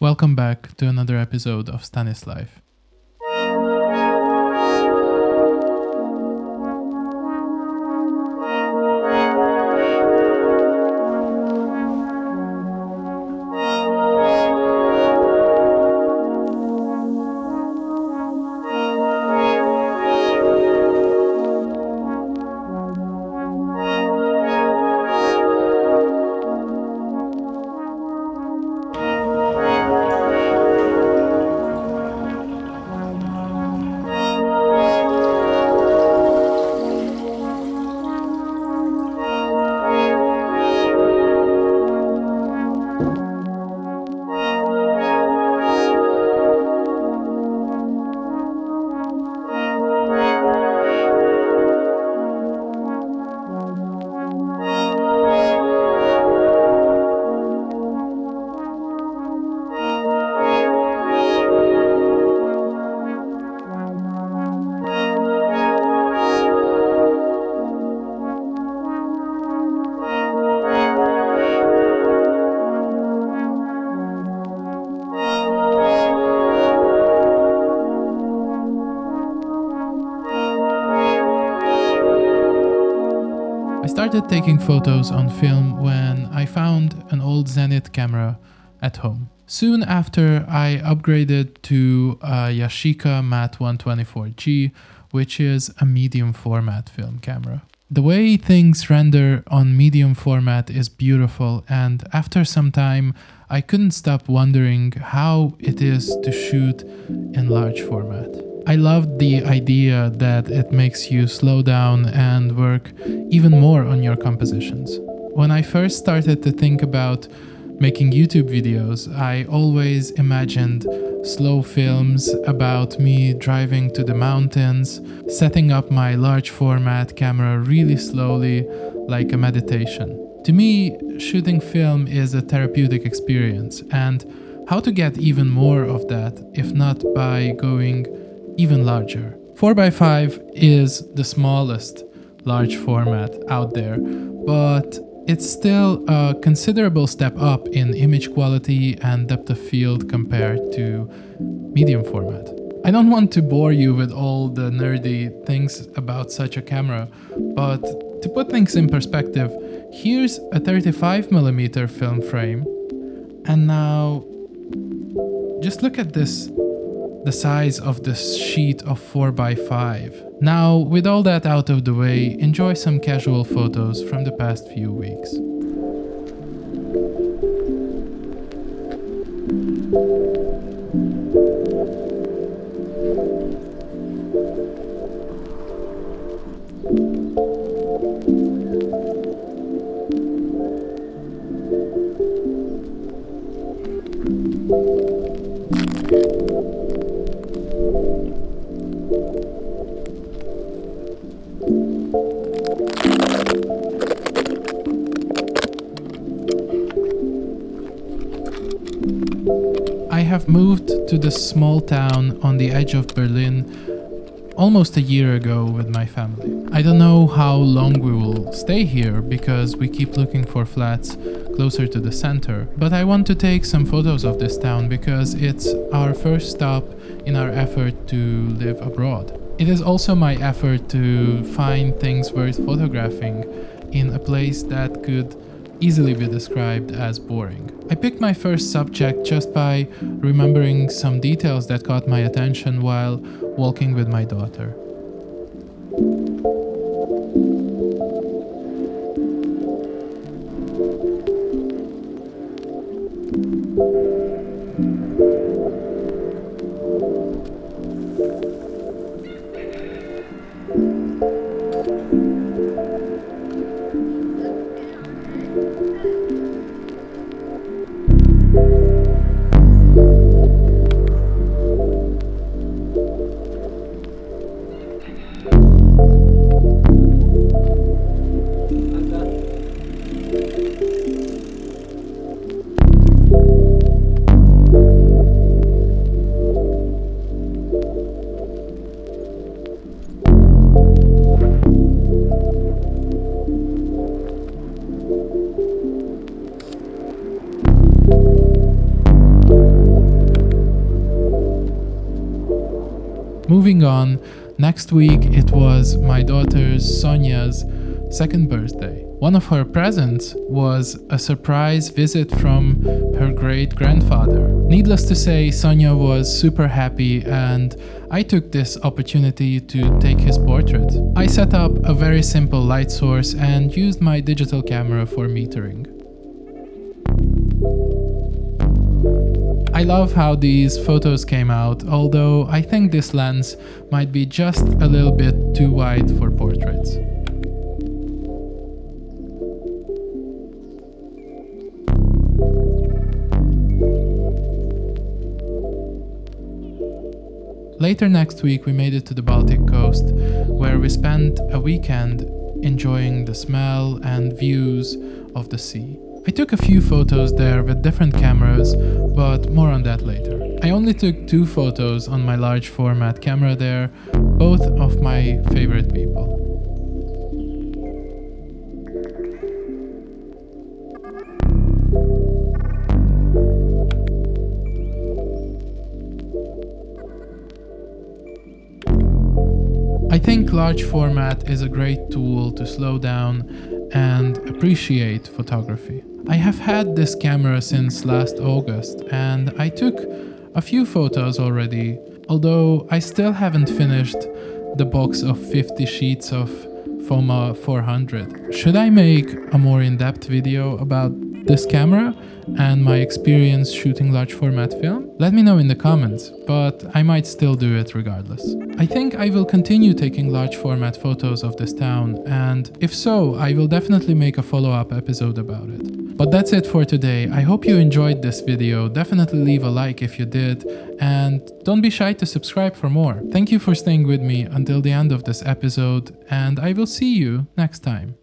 Welcome back to another episode of Stanis Life. I started taking photos on film when I found an old Zenith camera at home. Soon after, I upgraded to a Yashica Mat 124G, which is a medium format film camera. The way things render on medium format is beautiful, and after some time, I couldn't stop wondering how it is to shoot in large format. I loved the idea that it makes you slow down and work even more on your compositions. When I first started to think about making YouTube videos, I always imagined slow films about me driving to the mountains, setting up my large format camera really slowly, like a meditation. To me, shooting film is a therapeutic experience, and how to get even more of that, if not by going even larger. 4x5 is the smallest large format out there, but it's still a considerable step up in image quality and depth of field compared to medium format. I don't want to bore you with all the nerdy things about such a camera, but to put things in perspective, here's a 35mm film frame, and now just look at this, the size of this sheet of 4x5. Now, with all that out of the way, enjoy some casual photos from the past few weeks. I have moved to this small town on the edge of Berlin almost a year ago with my family. I don't know how long we will stay here because we keep looking for flats closer to the center, but I want to take some photos of this town because it's our first stop in our effort to live abroad. It is also my effort to find things worth photographing in a place that could easily be described as boring. I picked my first subject just by remembering some details that caught my attention while walking with my daughter. Moving on, next week it was my daughter Sonia's second birthday. One of her presents was a surprise visit from her great-grandfather. Needless to say, Sonia was super happy and I took this opportunity to take his portrait. I set up a very simple light source and used my digital camera for metering. I love how these photos came out, although I think this lens might be just a little bit too wide for portraits. Later next week we made it to the Baltic coast, where we spent a weekend enjoying the smell and views of the sea. I took a few photos there with different cameras, but more on that later. I only took 2 photos on my large format camera there, both of my favorite people. I think large format is a great tool to slow down and appreciate photography. I have had this camera since last August and I took a few photos already, although I still haven't finished the box of 50 sheets of Foma 400. Should I make a more in-depth video about this camera and my experience shooting large format film? Let me know in the comments, but I might still do it regardless. I think I will continue taking large format photos of this town, and if so, I will definitely make a follow-up episode about it. But that's it for today. I hope you enjoyed this video. Definitely leave a like if you did, and don't be shy to subscribe for more. Thank you for staying with me until the end of this episode, and I will see you next time.